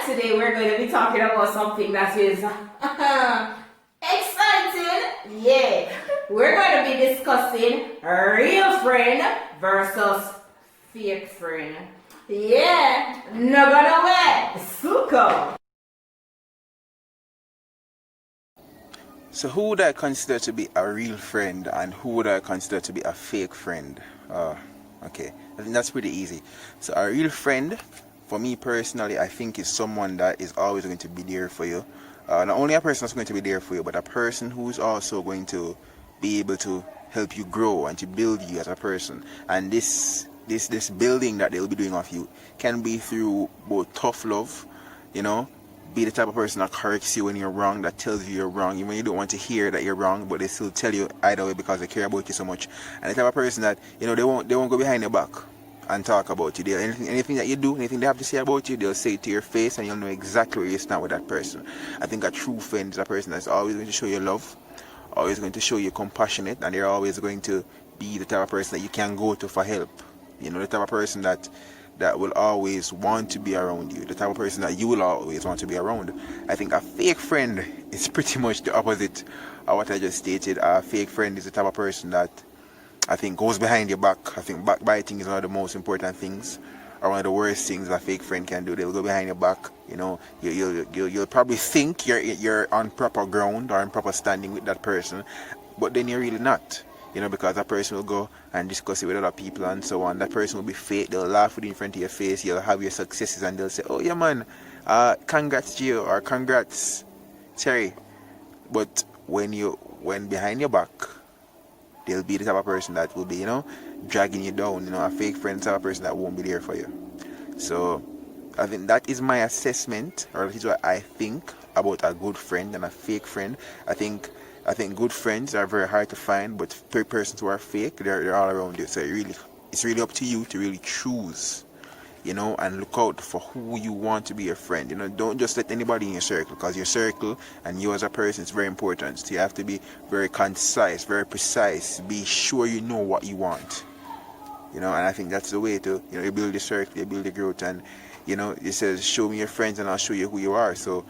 today we're going to be talking about something that is exciting. Yeah, we're going to be discussing real friend versus fake friend. Yeah, no gonna wait. Suko. So who would I consider to be a real friend and who would I consider to be a fake friend? Okay, I think that's pretty easy. So a real friend, for me personally, I think is someone that is always going to be there for you. Not only a person that's going to be there for you, but a person who's also going to be able to help you grow and to build you as a person. And this building that they'll be doing of you can be through both tough love, you know, be the type of person that corrects you when you're wrong, that tells you you're wrong, even when you don't want to hear that you're wrong, but they still tell you either way because they care about you so much. And the type of person that, you know, they won't go behind your back and talk about you. Anything that you do, anything they have to say about you, they'll say it to your face and you'll know exactly where you stand with that person. I think a true friend is a person that's always going to show you love, always going to show you compassionate, and they're always going to be the type of person that you can go to for help. You know, the type of person that will always want to be around you, the type of person that you will always want to be around. I think a fake friend is pretty much the opposite of what I just stated. A fake friend is the type of person that I think goes behind your back. I think backbiting is one of the most important things, or one of the worst things a fake friend can do. They'll go behind your back. You know, you'll probably think you're on proper ground or on proper standing with that person, but then you're really not. You know, because that person will go and discuss it with other people and so on. That person will be fake. They'll laugh with you in front of your face. You'll have your successes and they'll say, oh yeah man, congrats Gio or congrats Terry. But when behind your back, they'll be the type of person that will be, you know, dragging you down. You know, a fake friend is the type of person that won't be there for you. So I think that is my assessment, or that is what I think about a good friend and a fake friend. I think good friends are very hard to find, but persons who are fake, they're all around you. So it's really up to you to really choose, you know, and look out for who you want to be your friend. You know, don't just let anybody in your circle, because your circle and you as a person is very important. So you have to be very concise, very precise. Be sure you know what you want. You know, and I think that's the way to, you know, you build your circle, you build your growth, and you know, it says show me your friends and I'll show you who you are. So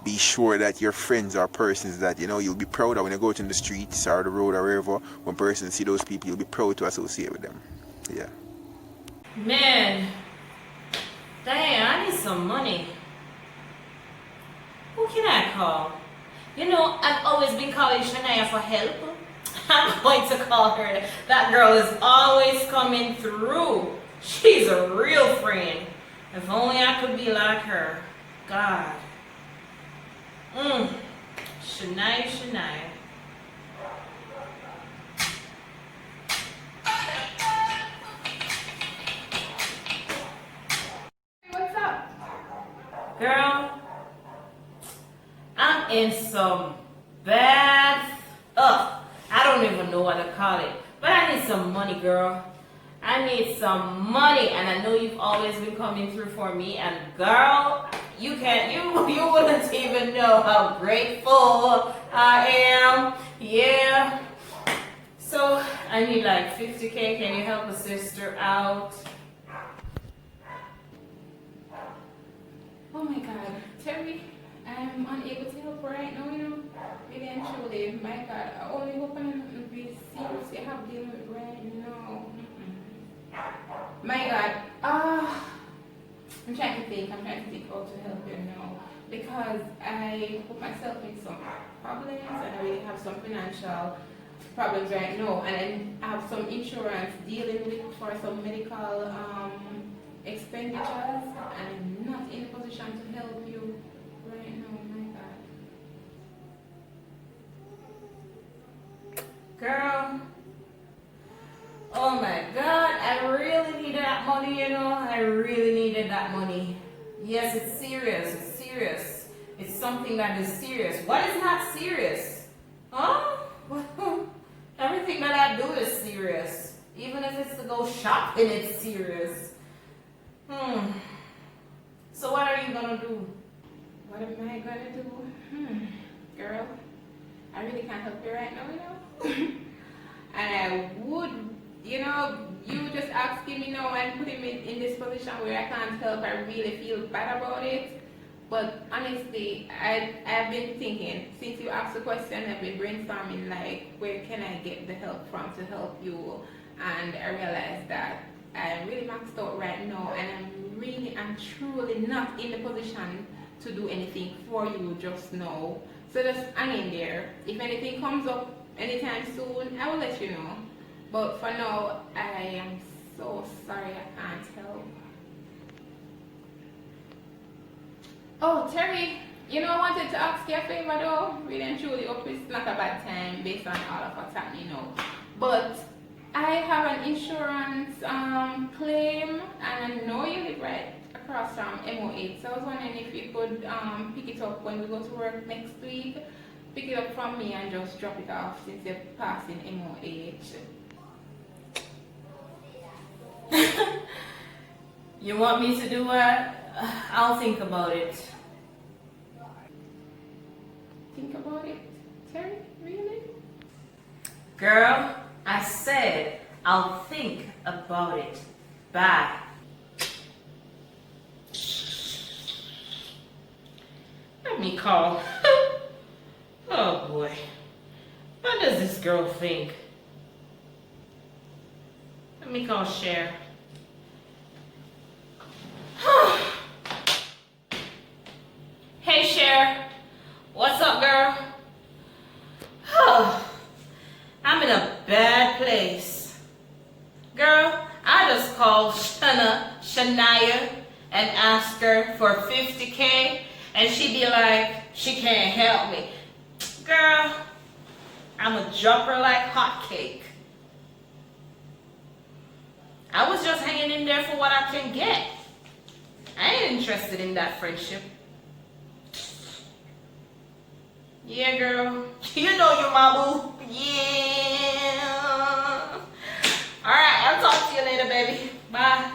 be sure that your friends are persons that, you know, you'll be proud of when you go out in the streets or the road or wherever. When persons see those people, you'll be proud to associate with them. Yeah. Man, dang, I need some money. Who can I call? You know, I've always been calling Shania for help. I'm going to call her. That girl is always coming through. She's a real friend. If only I could be like her. God. Shania. What's up? Girl, I'm in some bad, I don't even know what to call it. But I need some money, girl. I need some money, and I know you've always been coming through for me. And girl, you wouldn't even know how grateful I am. Yeah. So I need like 50K. Can you help a sister out? Oh my god, Terry, I'm unable to help right now, you know. Really and truly, my god, I only hope I'm not be serious you have dealing with right now. My god, I'm trying to think how to help you now. Because I put myself in some problems and I really have some financial problems right now. And I have some insurance dealing with for some medical expenditures, and I'm not in a position to help you right now, my god. Girl, oh my god, I really need that money, you know. I really needed that money. Yes, it's serious. It's something that is serious. What is not serious? Huh? Everything that I do is serious. Even if it's to go shopping, it's serious. So what are you gonna do? What am I gonna do? Girl, I really can't help you right now, you know. And I would, you know, you just asking me now and putting me in this position where I can't help, I really feel bad about it. But honestly, I've been thinking, since you asked the question, I've been brainstorming like where can I get the help from to help you, and I realized that I'm really maxed out right now, and I'm really and truly not in the position to do anything for you just now. So just hang in there. If anything comes up anytime soon, I will let you know. But for now, I am so sorry I can't help. Oh, Terry, you know, I wanted to ask you a favor though. Really and truly, hope it's not a bad time based on all of what's happening now. But I have an insurance claim, and I know you live right across from MO8. So I was wondering if you could pick it up when we go to work next week. Pick it up from me and just drop it off since you're passing MO8. You want me to do what? I'll think about it. Think about it, Terry? Really? Girl, I said I'll think about it. Bye. Let me call. Oh boy. What does this girl think? Let me call Cher. Hey Cher. What's up, girl? I'm in a bad place. Girl, I just called Shania and asked her for $50K, and she'd be like, she can't help me. Girl, I'ma drop her like hotcake. I was just hanging in there for what I can get. I ain't interested in that friendship. Yeah, girl. You know you're my boo. Yeah. Alright, I'll talk to you later, baby. Bye.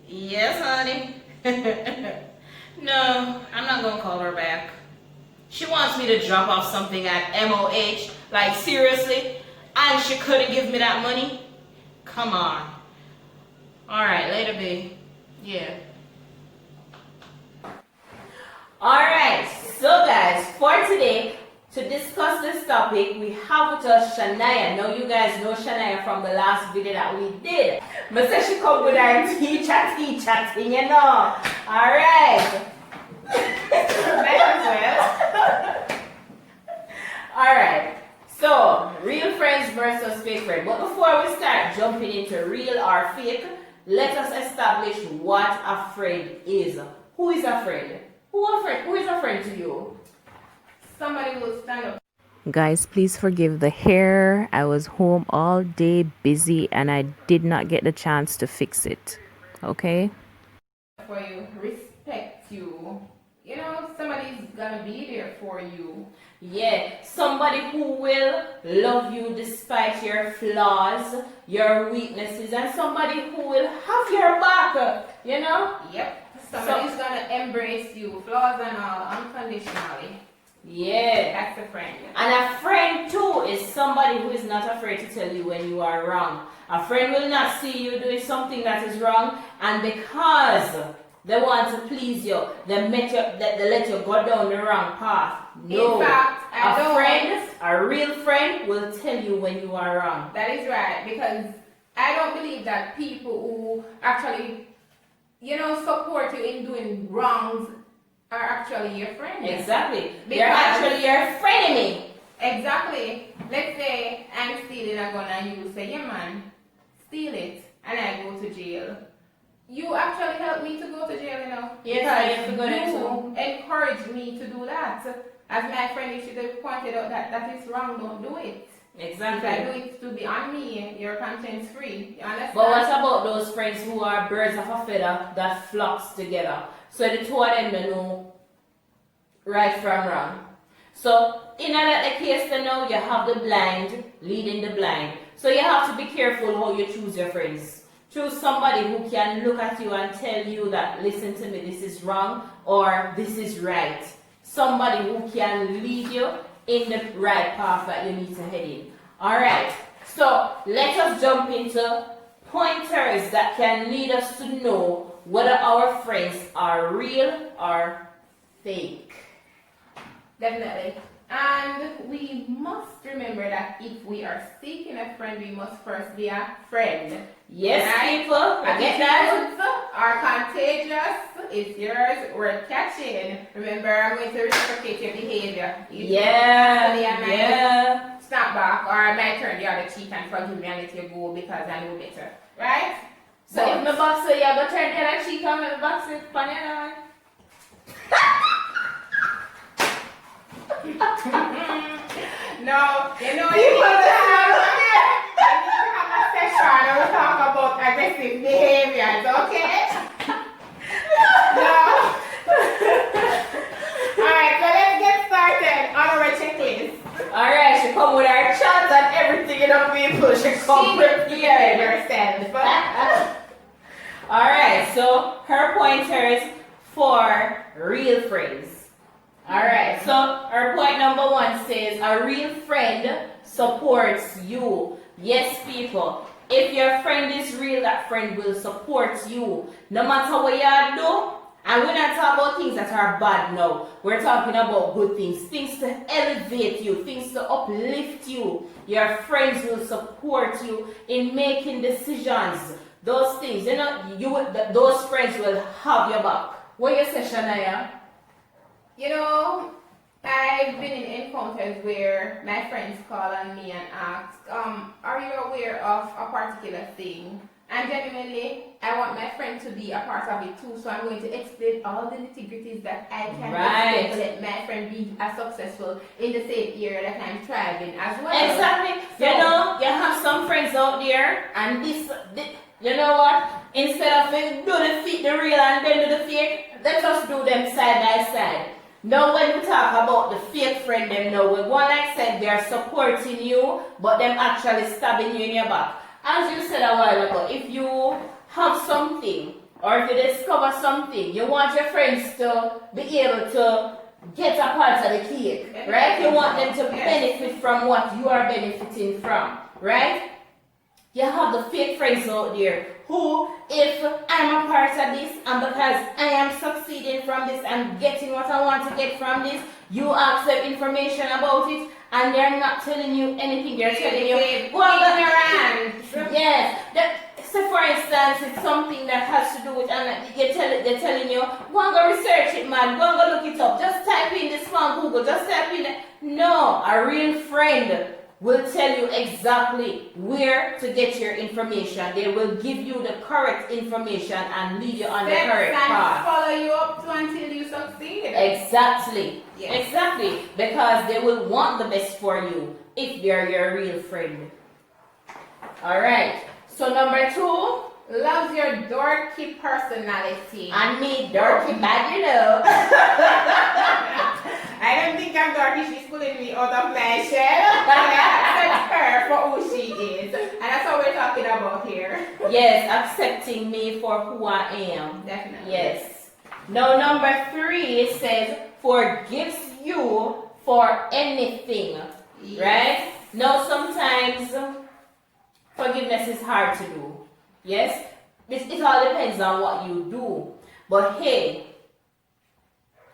Yes, honey. No, I'm not gonna call her back. She wants me to drop off something at MOH. Like, seriously? And she couldn't give me that money? Come on. Alright, later, babe. Yeah. Alright, so guys, for today, to discuss this topic, we have with us Shania. Now you guys know Shania from the last video that we did. But say she come with her teacher thing, you know. Alright. Might as well. Alright. So, real friends versus fake friends. But before we start jumping into real or fake, let us establish what a friend is. Who is a friend? Who is a friend to you? Somebody will stand up Guys, please forgive the hair. I was home all day busy and I did not get the chance to fix it. Okay? for you, respect you. You know, somebody's gonna be there for you. Yeah, somebody who will love you despite your flaws, your weaknesses, and somebody who will have your back, you know? Yep. Somebody's gonna embrace you, flaws and all, unconditionally. Yeah. That's a friend. And a friend too is somebody who is not afraid to tell you when you are wrong. A friend will not see you doing something that is wrong, and because they want to please you, they let you go down the wrong path. No. In fact, a real friend will tell you when you are wrong. That is right, because I don't believe that people who actually, you know, support you in doing wrongs are actually your friends. Exactly. They're actually your frenemy. Exactly. Let's say I'm stealing a gun and you say, yeah man, steal it, and I go to jail. You actually helped me to go to jail, you know. Yes, I have to go there too. Encourage me to do that. As my friend, you should have pointed out that is wrong, don't do it. Exactly. If I do it to be on me, your conscience free. You understand? But what about those friends who are birds of a feather that flocks together? So the two of them don't know right from wrong. So in that case, then now you have the blind leading the blind. So you have to be careful how you choose your friends. Choose somebody who can look at you and tell you that, listen to me, this is wrong or this is right. Somebody who can lead you in the right path that you need to head in. Alright, so let us jump into pointers that can lead us to know whether our friends are real or fake. Definitely. And we must remember that if we are seeking a friend, we must first be a friend. Yes, Right? people, I get that. Attitudes are contagious. It's yours. We're catching. Remember, I'm going to reciprocate your behavior. Yeah, I might yeah. snap back, or I might turn the other cheek and forgive me and let you go because I know better. Right? So if my box say you go turn the other cheek and my box it on your eye. No, you know, you need to have a session and we talk about aggressive behaviors, okay? No. Alright, so let's get started on our checklist. Alright, she come with her charts and everything, you know, people. She come prepared. herself. Alright, so her pointers for real friends. Alright, so our point number 1 says a real friend supports you. Yes, people. If your friend is real, that friend will support you. No matter what you do, and we're not talking about things that are bad now. We're talking about good things. Things to elevate you, things to uplift you. Your friends will support you in making decisions. Those things, you know, those friends will have your back. What you say, Shania? You know, I've been in encounters where my friends call on me and ask, are you aware of a particular thing? And genuinely, I want my friend to be a part of it too, so I'm going to explain all the nitty-gritties that I can explain to let my friend be as successful in the same area that I'm thriving as well. Exactly. So, you know, you have some friends out there, and this you know what? Instead of do the real and then do the fake, let us do them side by side. Now when we talk about the fake friend, them know we one like said they are supporting you, but them actually stabbing you in your back. As you said a while ago, if you have something or if you discover something, you want your friends to be able to get a part of the cake, right? You want them to benefit from what you are benefiting from, right? You have the fake friends out there who, if I'm a part of this and because I am succeeding from this and getting what I want to get from this, you ask them information about it and they're not telling you anything. They're telling you, ignorant. Yes. So for instance, it's something that has to do with, and they're telling you, go and go research it, man. Go and go look it up. Just type in this on Google. Just type in. No, a real friend will tell you exactly where to get your information. They will give you the correct information and lead you on the correct path. Follow you up to until you succeed. Exactly. Yes. Exactly. Because they will want the best for you if they're your real friend. Alright. So number 2. Loves your dorky personality. And me, dorky bad, you know. I don't think I'm dorky. She's pulling me out of my shell. I accept her for who she is. And that's what we're talking about here. Yes, accepting me for who I am. Definitely. Yes. Now number 3, it says, forgives you for anything. Yes. Right? Now sometimes forgiveness is hard to do. Yes? It all depends on what you do. But hey,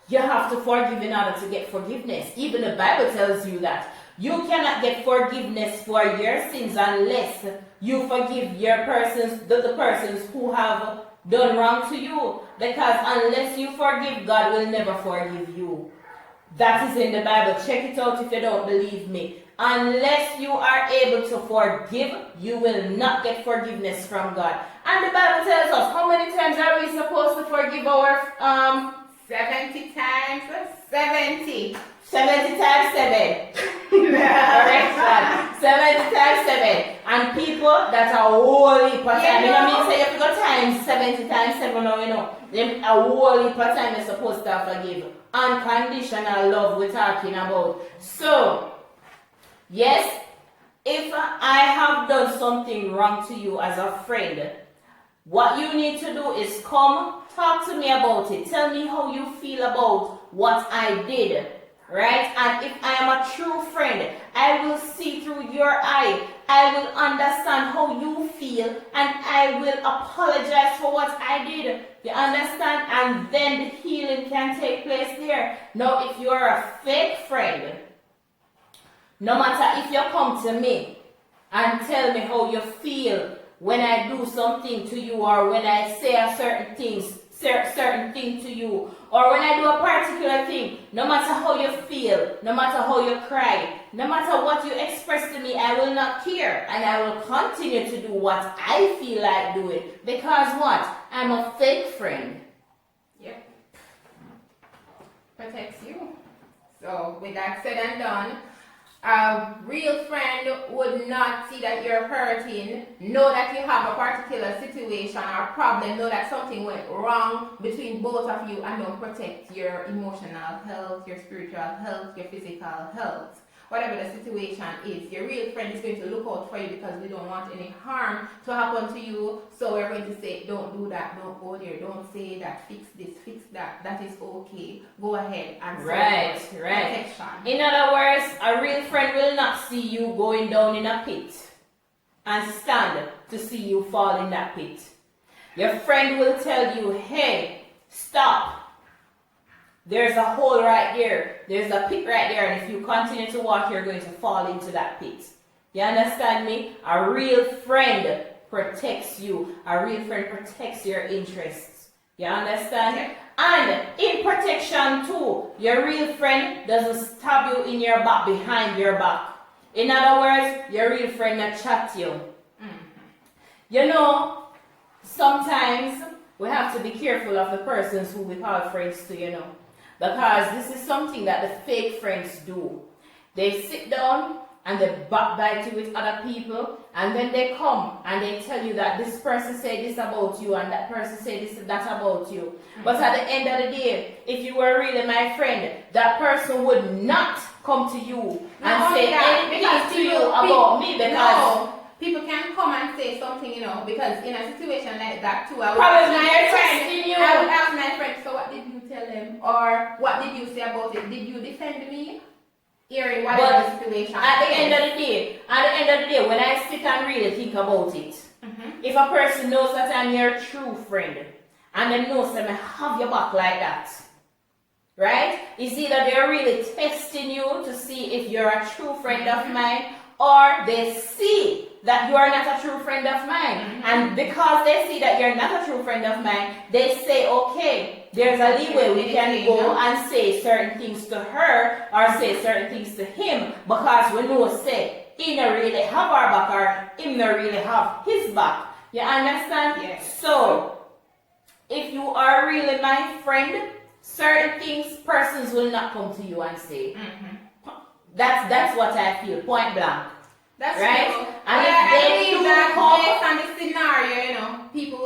you have to forgive in order to get forgiveness. Even the Bible tells you that. You cannot get forgiveness for your sins unless you forgive the persons who have done wrong to you. Because unless you forgive, God will never forgive you. That is in the Bible. Check it out if you don't believe me. Unless you are able to forgive, you will not get forgiveness from God. And the Bible tells us, how many times are we supposed to forgive our 70 times 70. 70 times 7. Correct, God. 70 times 7. And people that are holy per time. You know what I mean? Say if you go times 70 times 7, now you know. Them a holy per time you're supposed to forgive. Unconditional love we're talking about. So, yes, if I have done something wrong to you as a friend, what you need to do is come talk to me about it. Tell me how you feel about what I did, right? And if I am a true friend, I will see through your eye. I will understand how you feel and I will apologize for what I did. You understand? And then the healing can take place there. Now, if you're a fake friend, no matter if you come to me and tell me how you feel when I do something to you, or when I say a certain thing to you, or when I do a particular thing, no matter how you feel, no matter how you cry, no matter what you express to me, I will not care, and I will continue to do what I feel like doing, because what? I'm a fake friend. Yep. Protects you. So with that said and done, a real friend would not see that you're hurting, know that you have a particular situation or problem, know that something went wrong between both of you, and don't protect your emotional health, your spiritual health, your physical health. Whatever the situation is, your real friend is going to look out for you, because we don't want any harm to happen to you. So we're going to say, don't do that, don't go there, don't say that, fix this, fix that, that is okay. Go ahead and Right. protection. In other words, a real friend will not see you going down in a pit and stand to see you fall in that pit. Your friend will tell you, hey, stop. There's a hole right there. There's a pit right there. And if you continue to walk, you're going to fall into that pit. You understand me? A real friend protects you. A real friend protects your interests. You understand? Yeah. And in protection too, your real friend doesn't stab you in your back, behind your back. In other words, your real friend not chat you. You know, sometimes we have to be careful of the persons who we call friends to, you know. Because this is something that the fake friends do. They sit down and they backbite you with other people, and then they come and they tell you that this person said this about you and that person said this and that about you. But at the end of the day, if you were really my friend, that person would not come to you and say anything to you about me, because people can come and say something, you know, because in a situation like that too, I would probably ask my they're friend, testing you. I would ask my friend, so what did you tell them? Or what did you say about it? Did you defend me? Hearing whatever the situation at the is. end of the day, when I sit and really think about it, if a person knows that I'm your true friend, and they know that I have your back like that, right? It's either they're really testing you to see if you're a true friend of mine, or they see that you are not a true friend of mine. And because they see that you're not a true friend of mine, they say, okay, there's a leeway, we can go and say certain things to her or say certain things to him, because we know, say, he don't really have our back, or him don't really have his back. You understand? Yes. So, if you are really my friend, certain things persons will not come to you and say. That's what I feel, point blank. That's right? true. And But if I they believe do that come, based on the scenario, you know, people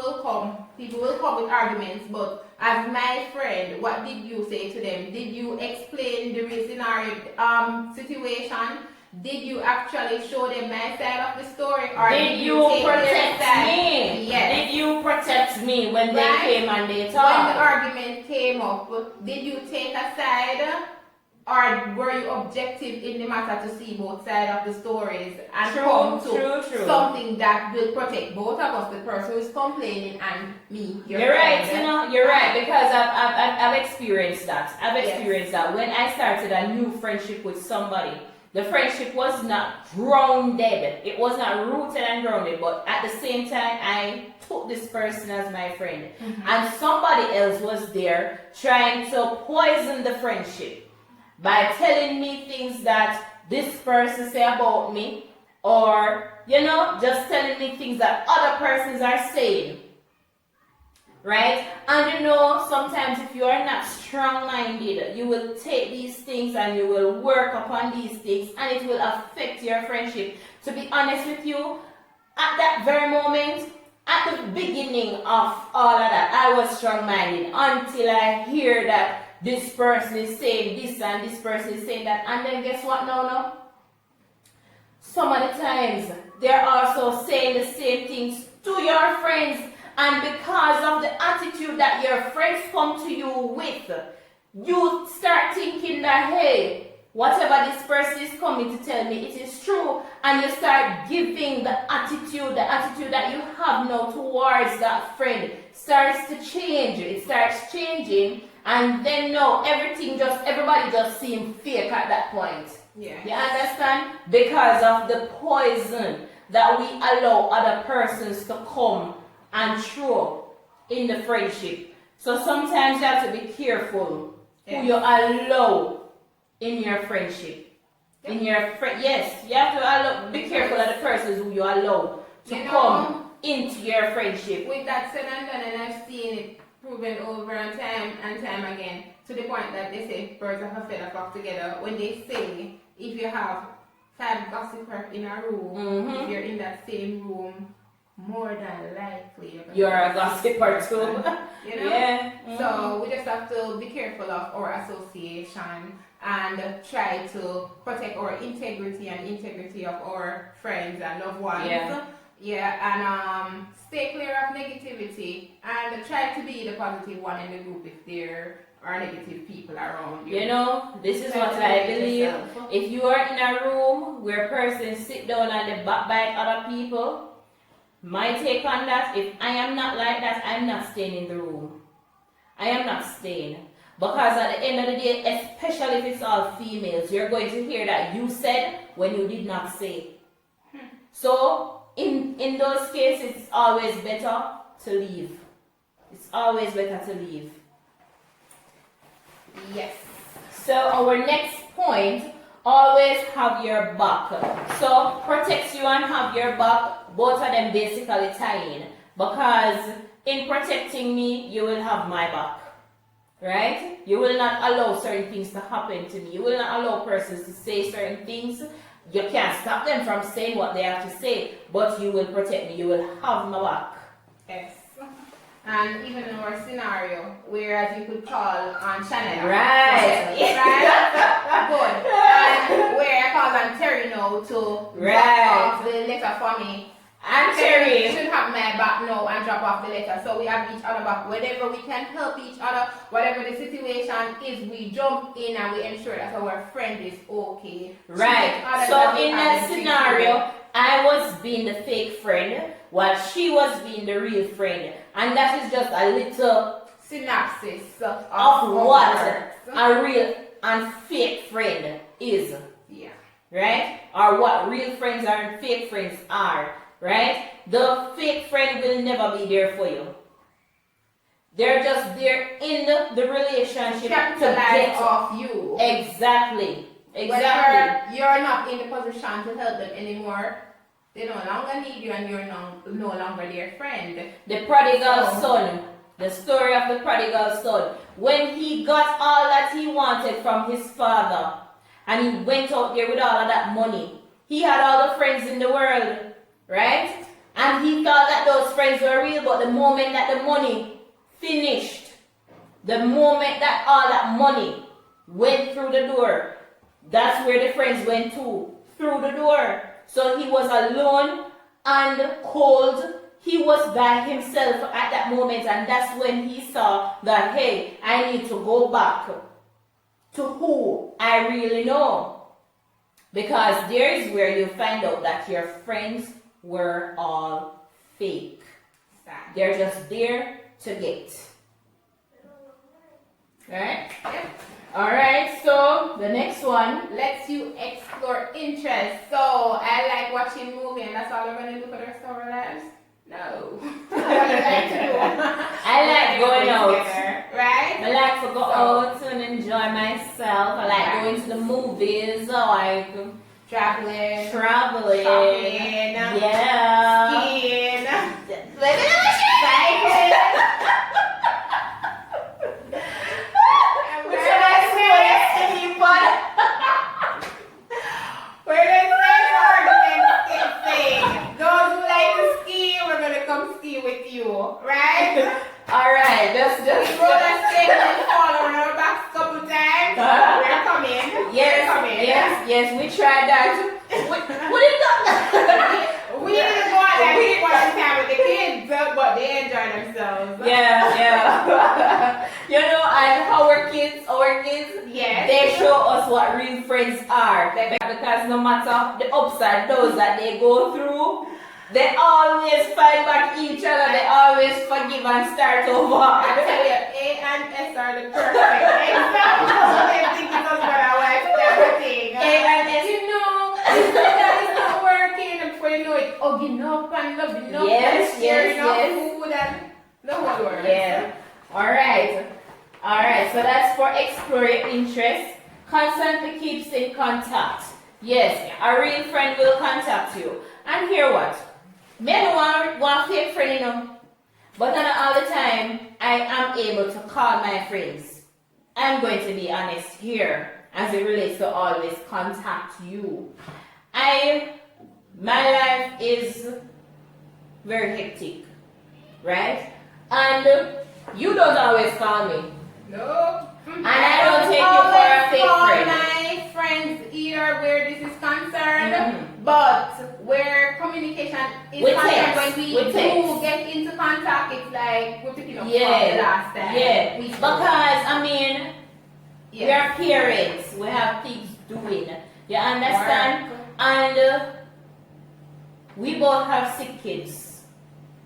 will come with arguments, but as my friend, what did you say to them? Did you explain the real scenario situation? Did you actually show them my side of the story, or did you take their protect side? me? Yes. Did you protect me when they Right. came and they When the talked? argument came up, did you take a side, or were you objective in the matter to see both sides of the stories and come to something that will protect both of us, the person who is complaining and me? You're right, you know, you're right, because I've experienced that. I've experienced that. When I started a new friendship with somebody, the friendship was not grounded. It was not rooted and grounded, but at the same time, I took this person as my friend. And somebody else was there trying to poison the friendship by telling me things that this person say about me, or, you know, just telling me things that other persons are saying. Right? And you know, sometimes if you are not strong-minded, you will take these things and you will work upon these things, and it will affect your friendship. To be honest with you, at that very moment, at the beginning of all of that, I was strong-minded until I hear that this person is saying this and this person is saying that, and then guess what now? No? Some of the times, they're also saying the same things to your friends. And because of the attitude that your friends come to you with, you start thinking that, hey, whatever this person is coming to tell me, it is true. And you start giving the attitude that you have now towards that friend. starts to change. It starts changing, and then now everybody just seems fake at that point. Yeah. You understand? Because of the poison that we allow other persons to come and throw in the friendship. So sometimes you have to be careful who you allow in your friendship. In your yes, you have to be careful of the persons who you allow to come into your friendship. With that said and done, and I've seen it proven over and time again, to the point that they say birds of a feather flock together. When they say if you have 5 gossipers in a room, if you're in that same room, more than likely you're a gossiper too. You know? Yeah. So we just have to be careful of our association and try to protect our integrity and integrity of our friends and loved ones. And stay clear of negativity and try to be the positive one in the group if there are negative people around you. You know, this is what I believe. If you are in a room where persons sit down and they backbite other people, my take on that, if I am not like that, I'm not staying in the room. I am not staying. Because at the end of the day, especially if it's all females, you're going to hear that you said when you did not say. So, in those cases, it's always better to leave. It's always better to leave. Yes. So, our next point, always have your back. So, protects you and have your back, both of them basically tie in. Because in protecting me, you will have my back. Right? You will not allow certain things to happen to me. You will not allow persons to say certain things. You can't stop them from saying what they have to say, but you will protect me. You will have my back. Yes. And even in our scenario, whereas you could call on Channel. Right. Right? Good. And where I call on Terri now to drop off the letter for me. And Terri should have my back now and drop off the letter. So we have each other back. Whenever we can help each other, whatever the situation is, we jump in and we ensure that our friend is okay. Right. So in that scenario, I was being the fake friend while she was being the real friend. And that is just a little synopsis of what a real and fake friend is. Yeah. Right? Or what real friends are and fake friends are. Right? The fake friend will never be there for you. They're just there in the relationship to get off you. Exactly. Whenever you're not in the position to help them anymore, they no longer need you and you're no longer their friend. The prodigal son. The story of the prodigal son. When he got all that he wanted from his father and he went out there with all of that money, he had all the friends in the world. Right? And he thought that those friends were real, but the moment that the money finished, the moment that all that money went through the door, that's where the friends went to, through the door. So he was alone and cold. He was by himself at that moment, and that's when he saw that, hey, I need to go back to who I really know. Because there is where you find out that your friends were all fake. They're just there to get. Alright? Yep. Alright, so the next one lets you explore interest. So I like watching movies, and that's all I'm going to do for the rest of our lives? No. What do you like to do? I like going out. Right? I like to go out and enjoy myself. I like going to the movies. I like traveling, shopping, yeah, skiing, cycling. We're gonna say those who like to ski, we're gonna come ski with you, right? All right, just roller skate and fall on our backs a couple times. We're coming. Yes, we tried that. What is that? We didn't go out there one time with the kids, but they enjoy themselves. Yeah. You know, and our kids, yes, they show us what real friends are. Because no matter the ups and downs that they go through, They always fight back each other. They always forgive and start over. I tell you, A and S are the perfect examples. They think it's husband and wife, everything. A and S. You know, it's not working, and before you know it, hugging up and loving up Yes, and sharing yes, up yes. food and the whole world. Yeah. Alright. Alright, so that's for explore your interests. Constantly keeps in contact. Yes, a real friend will contact you. And hear what? Me I don't want fake friend, you know. But not all the time, I am able to call my friends. I'm going to be honest here as it relates to always contact you. My life is very hectic, right? And you don't always call me. No. And I don't take you for a fake friend. My friends either where this is concerned, Mhm. but where communication is With concerned, text, when we with do text. get into contact, it's like we're picking up from Yeah, the last time. yeah. We spoke. Because I mean, we Yes. are parents. We have things doing. You understand? Work. And we both have sick kids.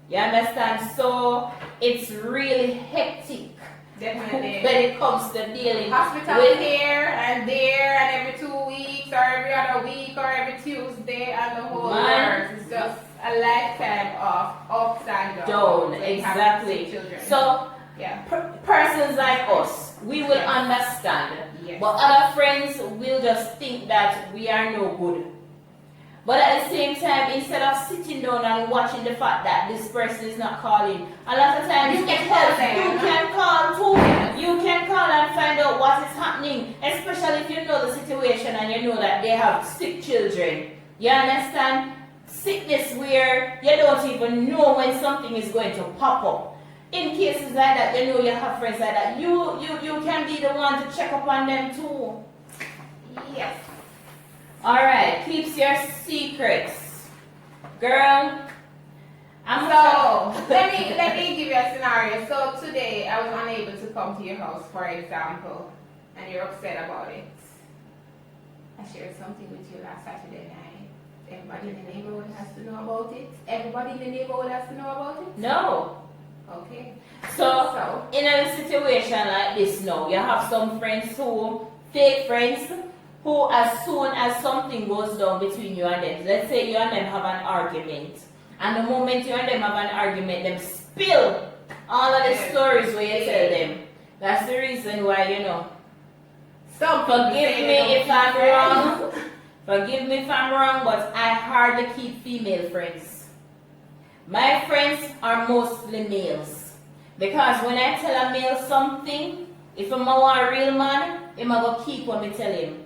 You understand? So it's really hectic Definitely. when it comes to dealing Hospital with here and there and every 2 weeks or every other week or every Tuesday and the whole Man. works. It's just a lifetime of ups and downs. down. when you have Exactly. children. So yeah. persons like us, we will Yes. understand. Yes. But other friends will just think that we are no good. But at the same time, instead of sitting down and watching the fact that this person is not calling, a lot of times You can call them. You can call too. You can call and find out what is happening, especially if you know the situation and you know that they have sick children. You understand? Sickness where you don't even know when something is going to pop up. In cases like that, you know you have friends like that. You can be the one to check up on them too. Yes. Alright, keeps your secrets. Girl, I'm So let me give you a scenario. So today I was unable to come to your house, for example, and you're upset about it. I shared something with you last Saturday night. Everybody in the neighborhood has to know about it. Everybody in the neighborhood has to know about it. No. Okay. So, in a situation like this now, you have some friends who, fake friends, who as soon as something goes down between you and them, let's say you and them have an argument, and the moment you and them have an argument, them spill all of the Yes. stories where you tell them. That's the reason why, you know, Some forgive me if I'm wrong. Forgive me if I'm wrong, but I hardly keep female friends. My friends are mostly males. Because when I tell a male something, if I'm a real man, I'm going to keep what I tell him.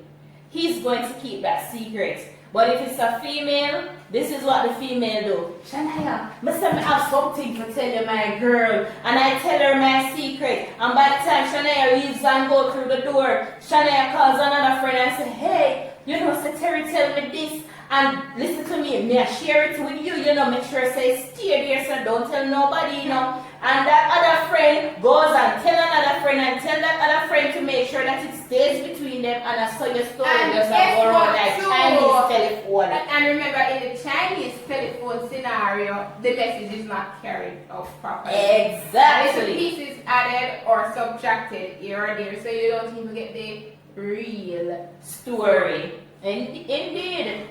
He's going to keep that secret. But if it's a female, this is what the female do. Shania, I have something to tell you, my girl. And I tell her my secret. And by the time Shania leaves and go through the door, Shania calls another friend and say, hey, you know, so Terri tell me this. And listen to me, may I share it with you, you know, make sure say stay there, so don't tell nobody, you know. And that other friend goes and tell another friend and tell that other friend to make sure that it stays between them, and I saw your story And just guess go around what like too? Chinese telephone. And remember, in the Chinese telephone scenario, the message is not carried out properly. Exactly. Pieces added or subtracted here or there, so you don't even get the real Story. Indeed.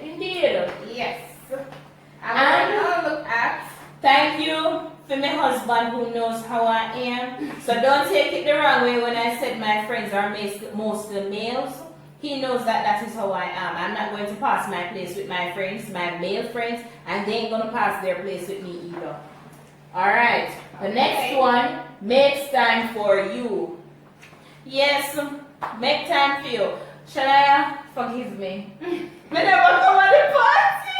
yes. And- I'm gonna look at. Thank you for my husband who knows how I am. So don't take it the wrong way when I said my friends are mostly males. He knows that that is how I am. I'm not going to pass my place with my friends, my male friends, and they ain't going to pass their place with me either. Alright, the next one, makes time for you. Yes, make time for you. Shall I forgive me? Me never come on the party!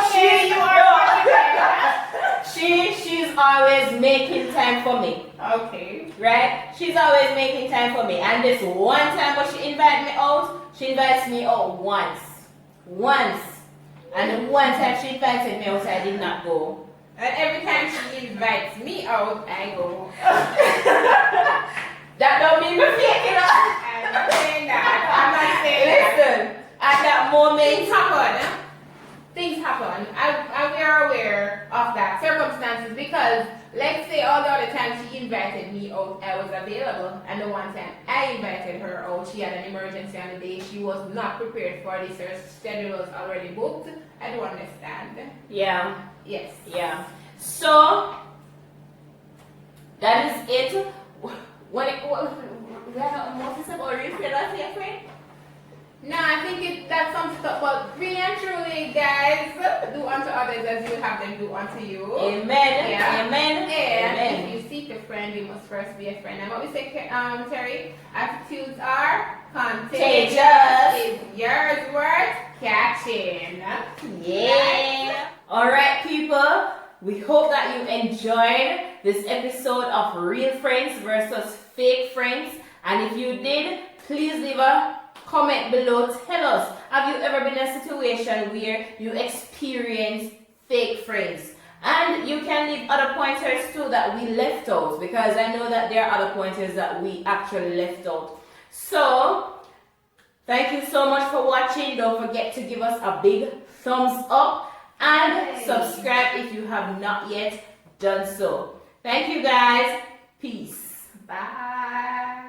Okay, you are She's always making time for me, okay. right? She's always making time for me. And this one time when she invites me out, she invites me out once. And the one time she invited me out, I did not go. And every time she invites me out, I go. That don't mean me faking up. I'm not saying that. I'm not saying that. Listen, at that moment in invited me out, I was available. And the one time I invited her out, she had an emergency on the day. She was not prepared for this. Her schedule was already booked. I don't understand. Yeah. Yes. Yeah. So that is it. When it we have more to say about real friend or fake friend? No, I think that sums it up. But really and truly, guys, do unto others as you have them do unto you. Amen. Yeah. Amen. And Amen. if you seek a friend, you must first be a friend. And what we say, Terry, attitudes are contagious. Contagious. Is yours worth catching? Yeah. All right, people. We hope that you enjoyed this episode of Real Friends versus Fake Friends. And if you did, please leave a comment below. Tell us, have you ever been in a situation where you experienced fake friends? And you can leave other pointers too that we left out, because I know that there are other pointers that we actually left out. So, thank you so much for watching. Don't forget to give us a big thumbs up and subscribe if you have not yet done so. Thank you guys. Peace. Bye.